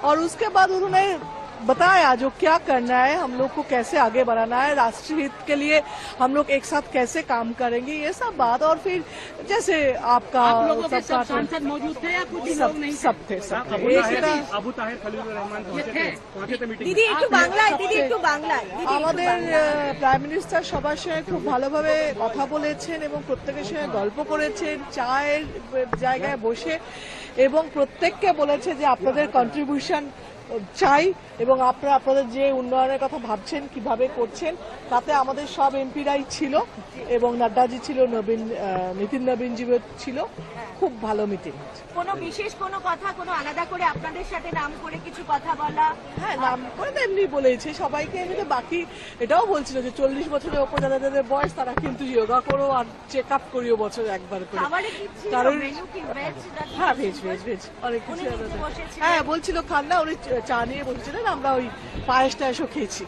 और उसके बाद उन्होंने बताया जो क्या करना है, हम लोग को कैसे आगे बढ़ाना है, राष्ट्रीय हित के लिए हम लोग एक साथ कैसे काम करेंगे, ये सब बात। और फिर जैसे आपका आप लोगों के सब सांसद मौजूद थे या कुछ लोग नहीं थे? सब थे। আবু তাহের খলিলুর রহমান পৌঁছেছে মিটিং। দিদি একটু বাংলায়, দিদি একটু বাংলায়। আমাদের প্রাইম মিনিস্টার সবার সঙ্গে খুব ভালোভাবে কথা বলেছেন এবং প্রত্যেকের সঙ্গে গল্প করেছেন চায়ের জায়গায় বসে, এবং প্রত্যেককে বলেছে যে আপনাদের কন্ট্রিবিউশন চাই এবং আপনারা আপনাদের যে উন্নয়নের কথা ভাবছেন কিভাবে করছেন, তাতে আমাদের সব এমপিরাই ছিল এবং নাড্ডাজি ছিল, নীতিন নবীনজি ছিল। খুব ভালো মিটিং। কোনো বিশেষ কোনো কথা, কোনো আলাদা করে আপনাদের সাথে নাম করে কিছু কথা বলা? হ্যাঁ, নাম করে তো এমনি বলেছে সবাইকে। এমনিতে বাকি এটাও বলছিল যে 40 বছরের ওপর যাদের বয়স তারা কিন্তু যোগা করো আর চেক আপ করিও বছর একবার করে। কারণ হ্যাঁ, ভেজ অনেক কিছু। হ্যাঁ, বলছিল খান না, উনি চা নিয়ে বলছিলেন, আমরা ওই পায়েস টায়েসও খেয়েছি।